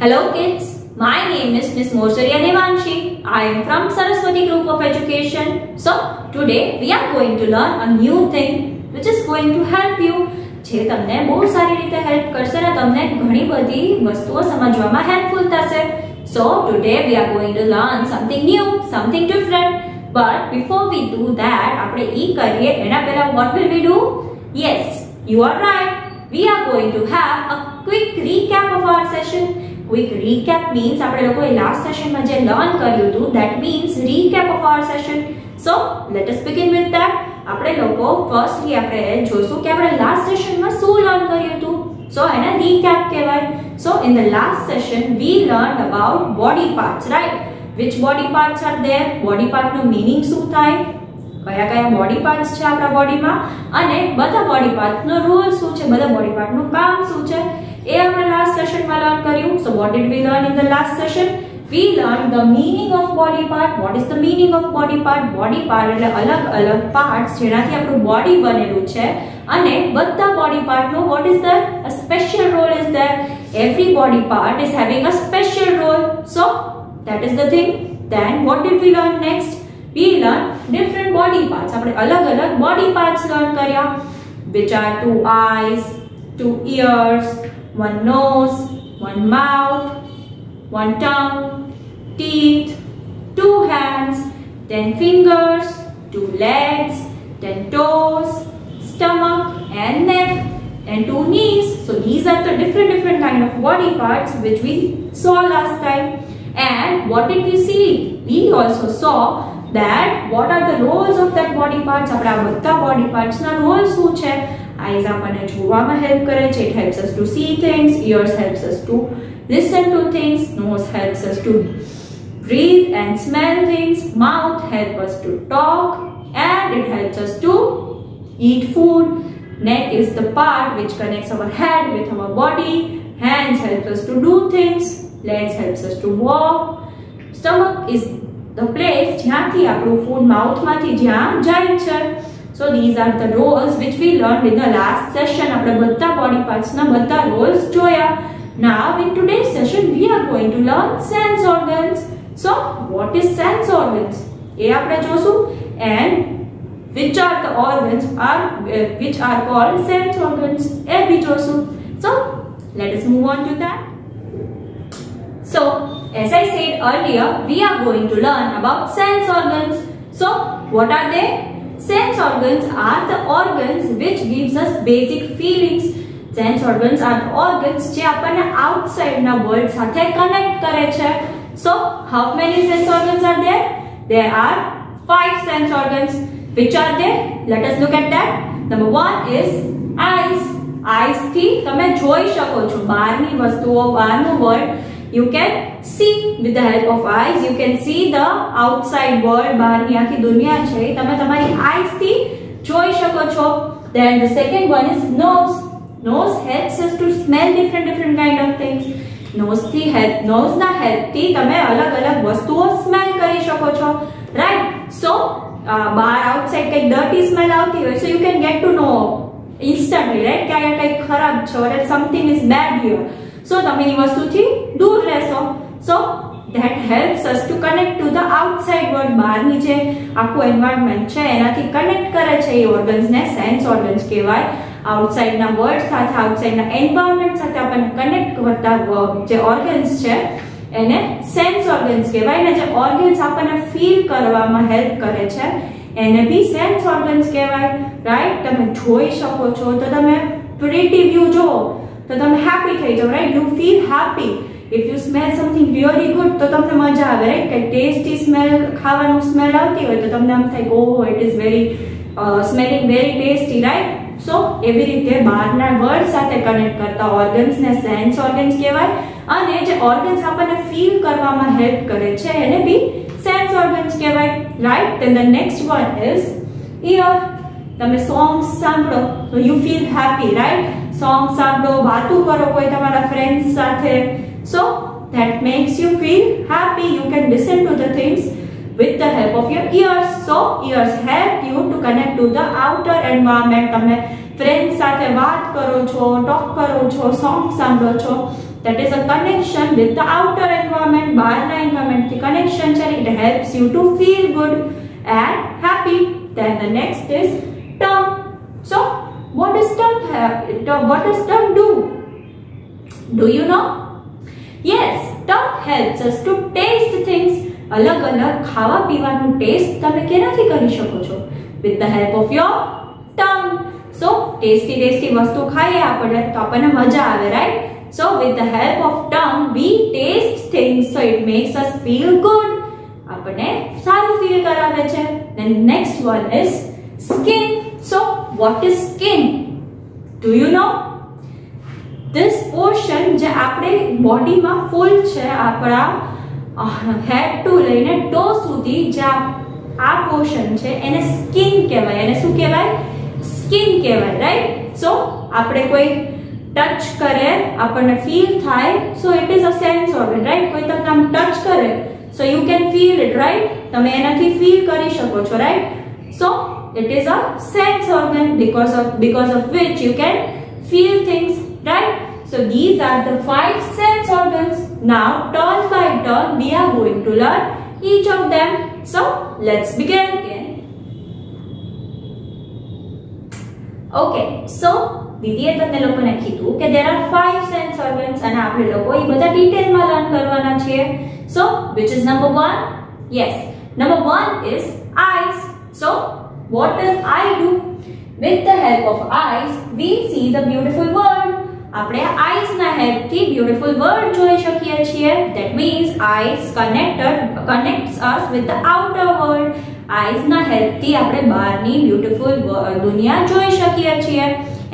Hello kids, my name is Miss Morsariya Devanshi. I am from Saraswati Group of Education. So today we are going to learn a new thing which is going to help you. જે તમને બહુ સારી રીતે help કરશે અને તમને ઘણી બધી વસ્તુઓ સમજવામાં હેલ્પફુલ થશે. So today we are going to learn something new, something different. But before we do that, આપણે ઈ કરીએ એના પહેલા what will we do? Yes, you are right. We are going to have a quick recap of our session. Quick recap means આપણે લોકોએ last session માં જે learn કર્યું હતું, that means recap of our session. So let us begin with that. આપણે લોકો firstly આપણે જોશું કે આપણે last session માં શું learn કર્યું હતું. So એને recap કહેવાય. So in the last session we learned about body parts, right? Which body parts are there? Body part no meaning શું થાય? કયા body parts છે આપણા બોડીમાં અને બધા body parts નો રોલ શું છે, બધા body part નું કામ શું છે એ આપણે last session માં learn કર્યું. So what did we learn in the last session? We learned the meaning of body part. What is the meaning of body part? Body part એટલે અલગ-અલગ parts જેનાથી આપણું body બનેલું છે અને બધા body part no what is there? A special role is there. Every body part is having a special role. So that is the thing. Then what did we learn next? We learned different body parts. આપણે અલગ-અલગ body parts learn કર્યા, which are 2 eyes, 2 ears, 1 nose, 1 mouth, 1 tongue, teeth, 2 hands, 10 fingers, 2 legs, 10 toes, stomach and neck, and 2 knees. So these are the different kind of body parts which we saw last time. And what did we see? We also saw that what are the roles of that body parts. આપણા બધા body parts ના role શું છે? Eyes આપણને જોવામાં help કરે છે. It helps us to see things. Ears helps us to listen to things. Nose helps us to breathe and smell things. Mouth helps us to talk and it helps us to eat food. Neck is the part which connects our head with our body. Hands helps us to do things. Legs helps us to walk. Stomach is the place જ્યાંથી આપણું food mouth માંથી જ્યાં જાય છે. So these are the roles which we learned in the last session. આપણે બધા body parts ના બધા roles જોયા. Now in today's session we are going to learn sense organs. So what is sense organs? એ આપણે જોશું. And which are the organs are which are called sense organs? એ બી જોશું. So let us move on to that. So as I said earlier, we are going to learn about sense organs. So what are they? Sense organs are the organs which gives us basic feelings. Sense organs are the organs જે આપણને outside ના world સાથે connect કરે છે. So how many sense organs are there? There are 5 sense organs. Which are they? Let us look at that. Number 1 is eyes. Eyes થી તમે જોઈ શકો છો બહારની વસ્તુઓ, બહારનું world. You can see with the help of eyes. You can see the outside world. બહારની આખી દુનિયા છે તમે તમારી eyes થી જોઈ શકો છો. Then the second one is nose. Nose helps us to smell different kind of things. Nose ના help થી તમે અલગ-અલગ વસ્તુઓ smell કરી શકો છો, right? So બહાર outside કઈ dirty smell આવતી હોય, so you can get to know instantly, right? કે આ કઈ ખરાબ છે or something is bad here. So તમે એ વસ્તુથી દૂર રહેશો. So that helps us to connect to the outside world. બહારની જે આખું environment છે એનાથી connect કરે છે એ organs ને sense organs કહેવાય. outside ના world સાથે, outside ના environment સાથે આપણને connect કરતા જે organs છે એને sense organs કહેવાય. ને જે organs આપણને feel કરવામાં help કરે છે એને બી sense organs કહેવાય, right? તમે જોઈ શકો છો તો તમે pretty view જો તો તમે happy થઈ જાવ, right? You feel happy. If you smell something really good તો તમને મજા આવે, right? કે tasty smell, ખાવાનું smell આવતી હોય તો તમને આમ થાય oh it is very smelling very tasty, right? So એવી રીતે બહારના વર્લ્ડ સાથે કનેક્ટ કરતા organs ને sense organs કહેવાય અને જે organs આપણને feel કરવામાં help કરે છે એને બી sense organs કહેવાય, right? Then the next one is ear. તમે songs સાંભળો તો you feel happy, right? Song સાંભળો, વાતો કરો કોઈ તમારા friends સાથે, so that makes you feel happy. You can listen to the things with the help of your ears. So ears help you to connect to the outer environment. તમે friends સાથે વાત કરો છો, talk કરો છો, song સાંભળો છો, that is a connection with the outer environment. બહારના environment થી connection છે. It helps you to feel good and happy. Then the next is tongue. So what does tongue do? Do you know? Yes, tongue helps us to taste things. अलग अलग खावा पीવાનું test તમે કેનાથી કરી શકો છો? With the help of your tongue. So tasty વસ્તુ ખાઈએ આપણે તો આપણને મજા આવે, right? So with the help of tongue we taste things, so it makes us feel good. આપણને સારું ફીલ કરાવે છે. Then next one is skin. So what is skin? Do you know? This portion જે આપણે બોડીમાં ફૂલ છે, આપણા હેડ two લઈને ટો સુધી જે આ પોર્શન છે એને સ્કિન કહેવાય. એને શું કહેવાય? સ્કિન કહેવાય, રાઈટ? સો આપણે કોઈ ટચ કરે આપણને ફીલ થાય, so it is a sense organ, right? કોઈ તમને આમ ટચ કરે, so you can feel it, right? તમે એનાથી ફીલ કરી શકો છો, right? So it is a sense organ because of which you can feel things, right? So these are the 5 sense organs. Now turn by turn we are going to learn each of them. So let's begin again. Okay, so દીદીએ તમને લોકોને કીધું કે there are 5 sense organs અને આપણે લોકો એ બધા ડિટેલમાં learn કરવાના છીએ. So which is number 1? Yes, number 1 is eyes. So what does eye do? With the help of eyes we see the beautiful world. આપણે eyes ના help થી beautiful world જોઈ શકીએ છીએ. That means eyes connects us with the outer world. eyes ના help થી આપણે બહારની beautiful દુનિયા જોઈ શકીએ છીએ.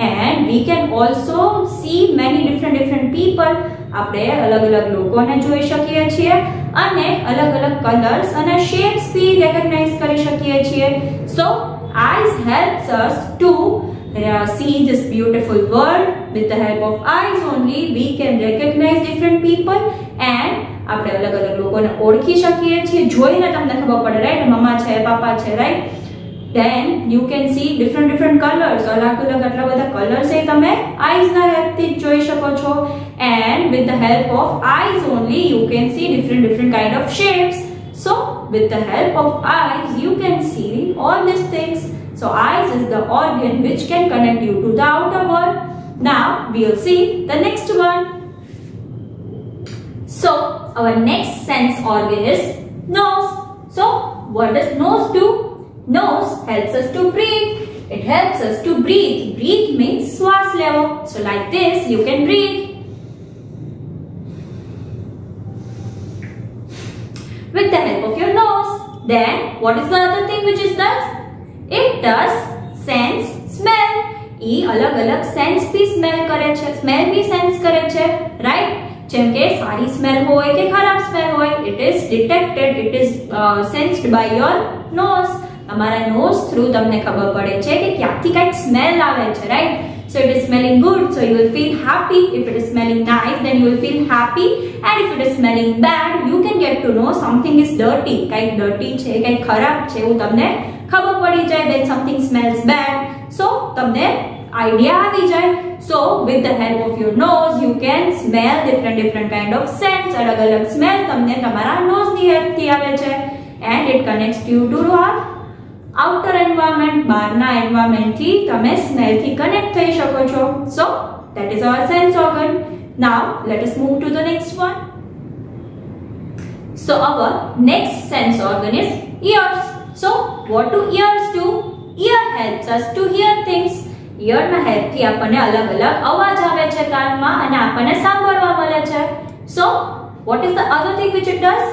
And we can also see many different people. આપણે અલગ-અલગ લોકોને જોઈ શકીએ છીએ અને અલગ-અલગ કલર્સ અને શેપ્સ भी recognize કરી શકીએ છીએ. So eyes helps us to see this beautiful world. With the help of eyes only we can recognize different people and આપણે અલગ-અલગ લોકોને ઓળખી શકીએ છીએ. જોઈને તમને ખબર પડે, રાઈટ? મમ્મા છે, પાપા છે, right? Then you can see different colors. અલગ-અલગ આટલા બધા કલર્સ એ તમે eyes ના help થી જોઈ શકો છો. And with the help of eyes only you can see different kind of shapes. So with the help of eyes you can see all these things. So eyes is the organ which can connect you to the outer world. Now we will see the next one. So our next sense organ is nose. So what does nose do? Nose helps us to breathe. It helps us to breathe. Breathe means શ્વાસ લેવો. So like this you can breathe. With the help of your nose. Then what is the other thing which it does? It does sense smell. એ અલગ-અલગ sense भी smell કરે છે, smell भी sense કરે છે, right? જેમ કે સારી સ્મેલ હોય કે ખરાબ સ્મેલ હોય, it is detected, it is sensed by your nose. તમારા nose through તમને ખબર પડે છે કે ક્યાંથી કઈક સ્મેલ આવે છે, right? So it is smelling good, so you will feel happy. If it is smelling nice, then you will feel happy. And if it is smelling bad, you can get to know something is dirty. કઈક dirty છે, કઈક ખરાબ છે, એવું તમને ખબર પડી જાય. Then something smells bad. So તમને idea આવી જાય. So with the help of your nose you can smell different kind of scents. અલગ-અલગ smell તમને તમારા nose ની help થી આવે છે. And it connects you to our outer environment. બહારના environment થી તમે smell થી connect થઈ શકો છો. So that is our sense organ. Now let us move to the next one. So our next sense organ is ears. So what do ears do? Ear helps us to hear things. ear ના help થી આપણને અલગ-અલગ અવાજ આવે છે કાનમાં અને આપણને સાંભળવા મળે છે. So what is the other thing which it does?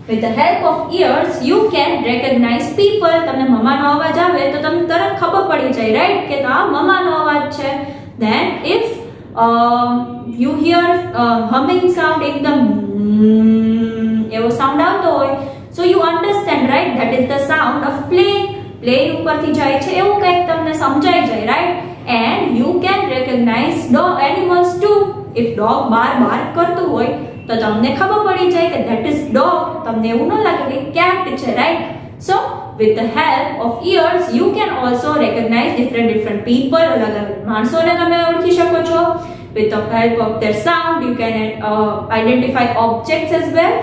With the help of ears you can recognize people. તમને મમ્માનો અવાજ આવે તો તમને તરત ખબર પડી જાય, રાઈટ? કે આ મમ્માનો અવાજ છે. Then if you hear humming sound, એકદમ એવો સાઉન્ડ આવતો હોય, so you understand, right? That is the sound of plane. Plane ઉપરથી જાય છે એવું કંઈક તમને સમજાઈ જાય, right? And you can recognize dog animals too. If dog bark કરતું હોય તો તમને ખબર પડી જાય કે that is dog. તમને એવું ન લાગે કે cat છે, right? So with the help of ears you can also recognize different people. અલગ-અલગ માણસોને તમે ઓળખી શકો છો. With the help of their sound, you can identify objects as well,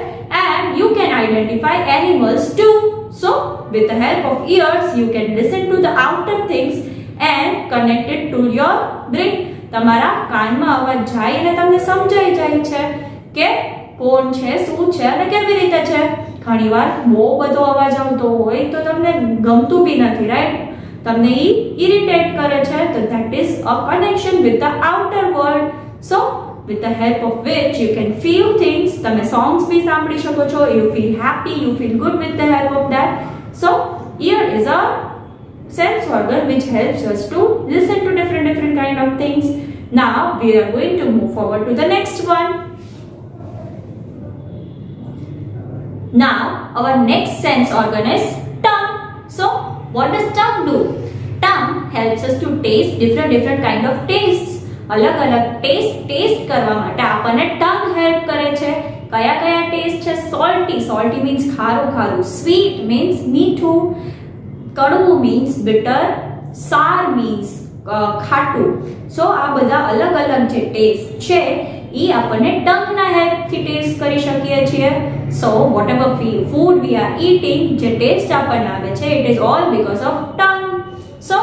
and you can identify animals too. So with the help of ears, you can listen to the outer things and connect it to your brain. તમારા કાનમાં અવાજ જાય અને તમને સમજાઈ જાય છે કે કોણ છે, શું છે અને કેવી રીતે છે. ઘણીવાર બહુ બધો અવાજ આવતો હોય તો તમને ગમતું બી નથી, રાઈટ? તમને ઇરિટેટ કરે છે. તો that is a connection with the outer world. So with the help of which you can feel things. તમે songs બી સાંભળી શકો છો. You feel happy, you feel good with the help of that. So ear is a sense organ which helps us to listen to different kind of things. Now we are going to move forward to the next one. Now our next sense organ is tongue. So what does tongue do? Tongue helps us to taste different kind of tastes. अलग-अलग test કરવા માટે આપણને tongue help કરે છે. કયા test છે? salty means ખારું, sweet means મીઠું, કડવું means bitter, sour means ખાટું. સો આ બધા અલગ-અલગ જે ટેસ્ટ છે ઈ આપણને ટંગના હેલ્પથી ટેસ્ટ કરી શકીએ છીએ. સો whatever food we are eating, જે ટેસ્ટ આપણને આવે છે, it is all because of tongue. સો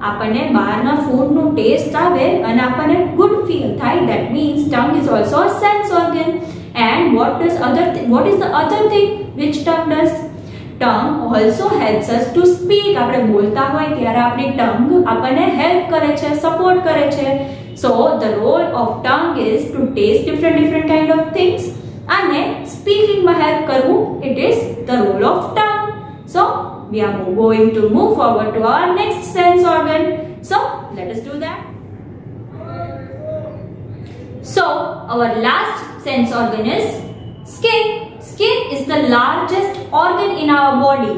આપણને બહારના ફૂડનું ટેસ્ટ આવે અને આપણને ગુડ ફીલ થાય. That means tongue is also a sense organ. And what is the other thing which tongue does? Tongue also helps us to speak. આપણે બોલતા હોય ત્યારે આપણી tongue આપણને હેલ્પ કરે છે, સપોર્ટ કરે છે. So the role of tongue is to taste different kind of things અને speaking માં હેલ્પ કરવું, it is the role of tongue. So we are going to move forward to our next sense organ. So let us do that. So our last sense organ is skin. Skin is the largest organ in our body.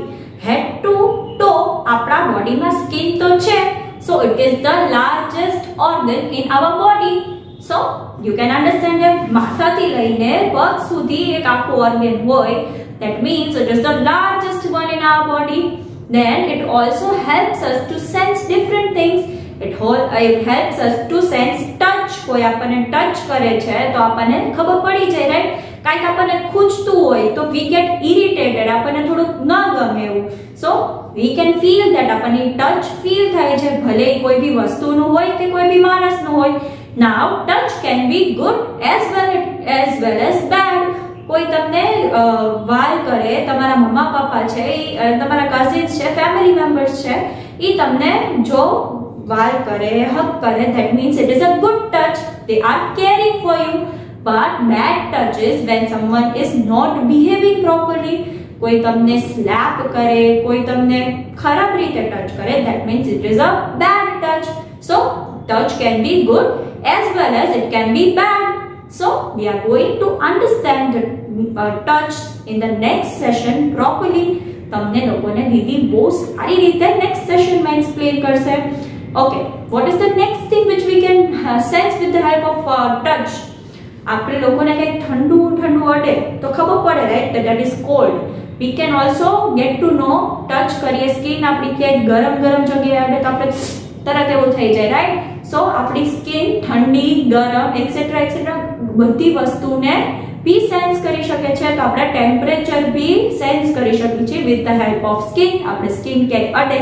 Head to toe આપણા બોડીમાં skin તો છે. So it is the largest organ in our body. So you can understand that માથાથી લઈને પગ સુધી એક આખું organ હોય. That means it is the largest one in our body. Then it also helps us to sense different things. It helps us to sense touch. કોઈ આપણને touch કરે છે તો આપણને ખબર પડી જાય, રાઈટ? કાંઈક આપણને ખૂંચતું હોય તો we get irritated, આપણને થોડુંક ન ગમે એવું. So we can feel that આપણને ટચ ફીલ થાય છે, ભલે કોઈ બી વસ્તુનું હોય કે કોઈ બી માણસનું હોય. Now touch can be good as well as bad. કોઈ તમને વાલ કરે, તમારા મમ્મા પપ્પા છે, તમારા કઝિન્સ છે, ફેમિલી મેમ્બર્સ છે, એ તમને જો વાલ કરે, હક કરે, that means it is a good touch. They are caring for you. But bad touch is when someone is not behaving properly. કોઈ તમને સ્લેપ કરે, કોઈ તમને ખરાબ રીતે ટચ કરે, that means it is a bad touch. So touch can be good as well as it can be bad. So we are going to understand the touch in the next session properly. તમને લોકોને દીદી બહુ સારી રીતે next session માં explain કરશે. Okay, what is the next thing which we can sense with the help of touch? આપણે લોકોને કંઈક ઠંડુ અડે તો ખબર પડે, right? that is cold. We can also get to know, touch કરીએ સ્કિન આપણી ક્યાંક ગરમ જગ્યાએ અડે તો આપણે તરત એવું થઈ જાય, રાઈટ? સો આપણી સ્કિન ઠંડી, ગરમ એક્સેટ્રા બધી વસ્તુને બી સેન્સ કરી શકે છે. તો આપણે ટેમ્પરેચર બી સેન્સ કરી શકીએ છીએ with the help of skin. આપણે સ્કિન ક્યાંક અડે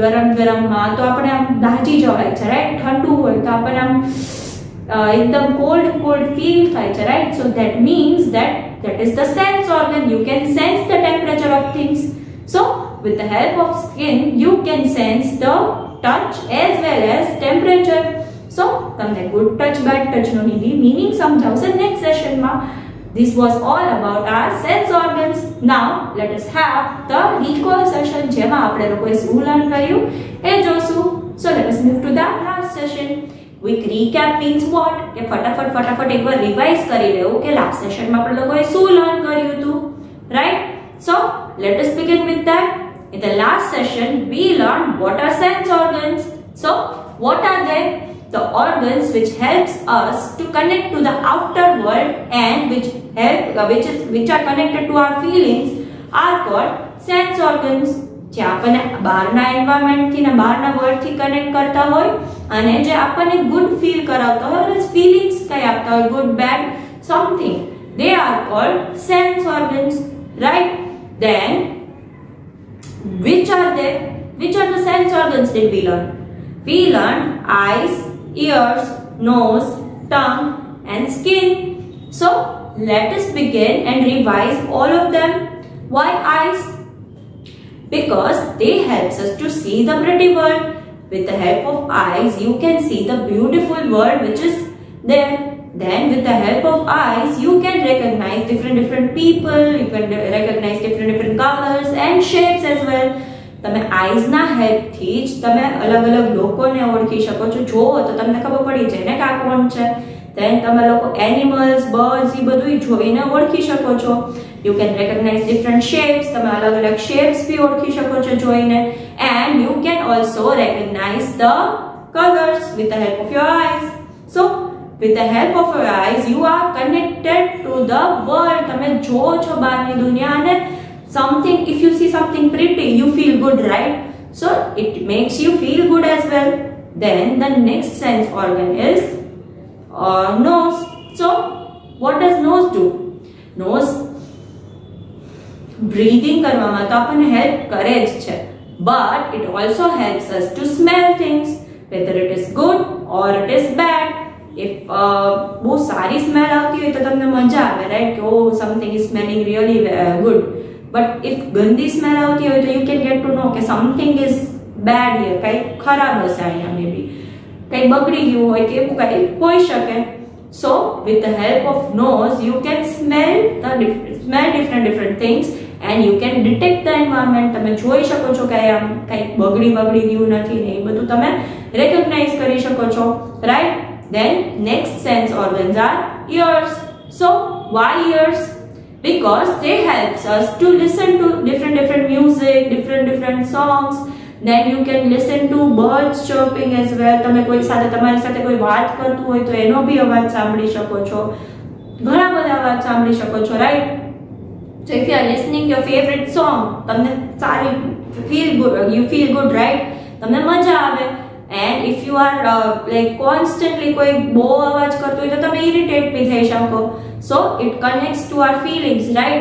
ગરમમાં તો આપણે આમ દાજી જવાય છે, રાઈટ? ઠંડુ હોય તો આપણે આમ एकदम cold feel થાય છે, right? So that means that is the sense organ. You can sense the temperature of things. So with the help of skin you can sense the touch as well as temperature. So તમને good touch bad touch નો meaning સમજાવશે next session માં. This was all about our sense organs. Now let us have the recall session જેમાં આપણે લોકોએ શું learn કર્યું એ જોશું. So let us move to the last session. Quick recap means what? કે ફટાફટ એકવાર રિવાઇઝ કરી લેવું કે લાસ્ટ સેશનમાં આપણે લોકોએ શું લર્ન કર્યું હતું, right? So let us begin with that. In the last session we learned what are sense organs. So what are they? The organs which helps us to connect to the outer world and which are connected to our feelings are called sense organs. જે આપણને બહારના environment થી ને બહારના world થી connect કરતા હોય અને જે આપણને ગુડ ફીલ કરાવતા હોય અને ફીલિંગ્સ કઈ આપતા હોય good bad something, they are called sense organs, right? Then which are they? Which are the sense organs did we learn? We learned eyes, ears, nose, tongue and skin. So let us begin and revise all of them. Why eyes? Because they helps us to see the pretty world. With the help of eyes you can see the beautiful world which is there. Then with the help of eyes you can recognize different people, you can recognize different colors and shapes as well. તમે eyes ના help થી જ તમે અલગ અલગ લોકોને ઓળખી શકો છો. જોવો તો તમને ખબર પડી જાય ને કે આ કોણ છે. then તમે લોકો એનિમલ્સ, બર્ડ્સ એ બધું જોઈને ઓળખી શકો છો. you can recognize different shapes, તમે અલગ અલગ shapes भी ઓળખી શકો છો જોઈને. and you can also recognize the colors with the help of your eyes. so with the help of your eyes you are connected to the world. તમે જોવો છો બહારની દુનિયા અને something, if you see something pretty you feel good, right? so it makes you feel good as well. then the next sense organ is nose. so what does nose do? nose breathing કરવામાં તો આપણને help કરે જ છે, but it also helps us to smell things, whether it is good or it is bad. if બહુ સારી smell આવતી હોય તો તમને મજા આવે, right? કે oh something is smelling really good. but if ગંદી સ્મેલ આવતી હોય તો you can get to know કે something is bad here, કઈ ખરાબ હશે અહીંયા, maybe કઈ બગડી ગયું હોય કે એવું કઈ હોઈ શકે. so with the help of nose you can smell different things and you can detect the environment. તમે જોઈ શકો છો કે આમ કઈ બગડી ગયું નથી ને એ બધું તમે recognize કરી શકો છો, right? then next sense organs are ears. so why ears? because they helps us to listen to different music, different songs. then you can listen to birds chirping as well. તમે કોઈ સાથે તમારી સાથે કોઈ વાત કરતું હોય તો એનો ભી અવાજ સાંભળી શકો છો, ઘણા બધા અવાજ સાંભળી શકો છો, right? so if you are listening your favorite song તમને સારી you feel good, right? તમને મજા આવે. and if you are like constantly કોઈ બહુ અવાજ કરતો હોય તો તમે irritate ભી થઈ શકો. so it connects to our feelings, right?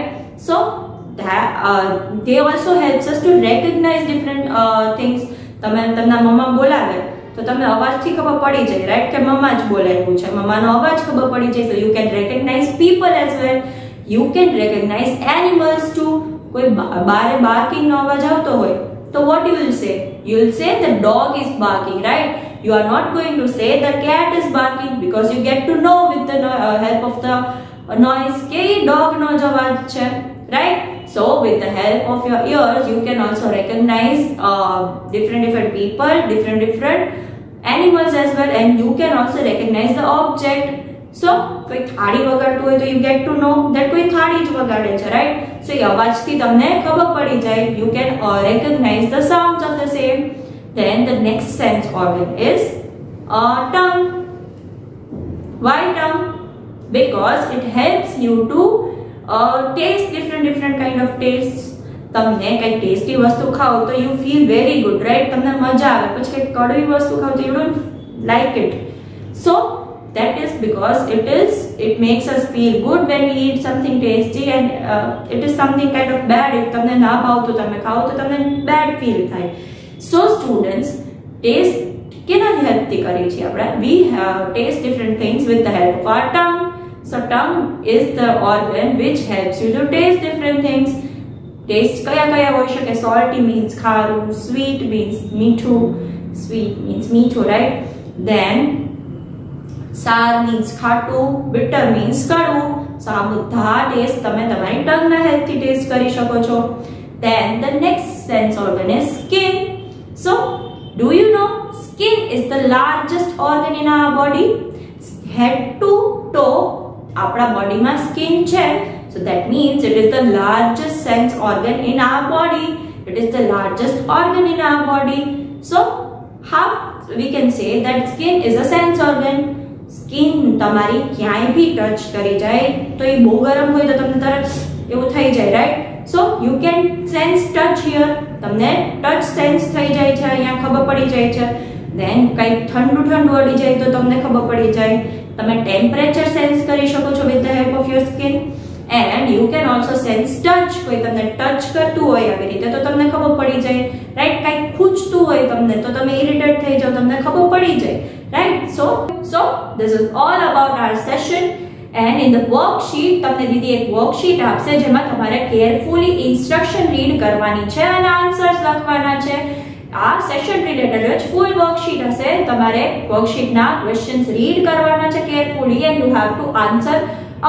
so that they also helps us to recognize different things. તમે તમારા મમ્મા બોલાવે તો તમને અવાજથી ખબર પડી જાય, right? કે મમ્મા જ બોલાવ્યું છે, મમ્માનો અવાજ ખબર પડી જાય. so you can recognize people as well. you can recognize animals too. કોઈ બારે barking નો અવાજ આવતો હોય તો what you will say? you will say the dog is barking, right? you are not going to say the cat is barking because you get to know with the help of the noise કે dog નો જ અવાજ છે, right? so with the help of your ears you can also recognize different people, different animals as well. and you can also recognize the object. so કોઈ થાળી વગાડતું હોય તો you get to know that કોઈ થાળી જ વગાડે છે, right? so એ અવાજથી તમને ખબર પડી જાય. you can recognize the sounds of the same. then the next sense organ is tongue. why tongue? because it helps you to taste different kind of tastes. તમને કઈ ટેસ્ટી વસ્તુ ખાઓ તો you feel very good, right? તમને મજા આવે. પછી કઈ કડવી વસ્તુ ખાઓ તો you don't like it. so that is because it makes us feel good when we eat something tasty, and it is something kind of bad if તમને ના ભાવતું તમે ખાઓ તો તમને bad feel થાય. so students, taste કેનાથી હેલ્પથી કરીએ છીએ આપણે? we taste different things with the help of our tongue. so tongue is the organ which helps you to taste different things. taste kaya હોઈ શકે? salty means ખારું, sweet means મીઠું, sweet means મીઠું, right? then sour means ખાટું, bitter means કડવું. so આ બધા test તમે તમારી ટંગના હેલ્પથી ટેસ્ટ કરી શકો છો. then the next sense organ is skin. so do you know skin is the largest organ in our body? head to toe આપણા બોડીમાં સ્કિન છે. so that means it is the largest sense organ in our body. it is the largest organ in our body. so how we can say that skin is a sense organ? skin તમારી ક્યાંય ભી touch કરી જાય તો એ બહુ ગરમ હોય તો તમને તરત એવું થઈ જાય, right? so you can sense touch here. તમને ટચ સેન્સ થઈ જાય છે, અહીંયા ખબર પડી જાય છે. ધેન કંઈક ઠંડુ ઠંડુ અડી જાય તો તમને ખબર પડી જાય. તમે ટેમ્પરેચર સેન્સ કરી શકો છો with the help of your skin. And you can also sense touch. કોઈ તમને ટચ કરતું હોય આવી રીતે તો તમને ખબર પડી જાય, રાઈટ. કંઈક ખૂંચતું હોય તમને તો તમે ઇરિટેટ થઈ જાવ, તમને ખબર પડી જાય, right. So this is all about our session. And in the worksheet તમને દીદી એક વર્કશીટ આપશે જેમાં તમારે કેરફુલી ઇન્સ્ટ્રક્શન રીડ કરવાની છે અને આન્સર્સ લખવાના છે. આ સેશન રિલેટેડ જ ફૂલ વર્કશીટ હશે. તમારે વર્કશીટના ક્વેશ્ચન્સ રીડ કરવાના છે carefully and you have to answer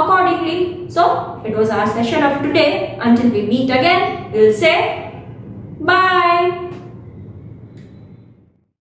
accordingly. So it was our session of today. Until we meet again, we'll say bye.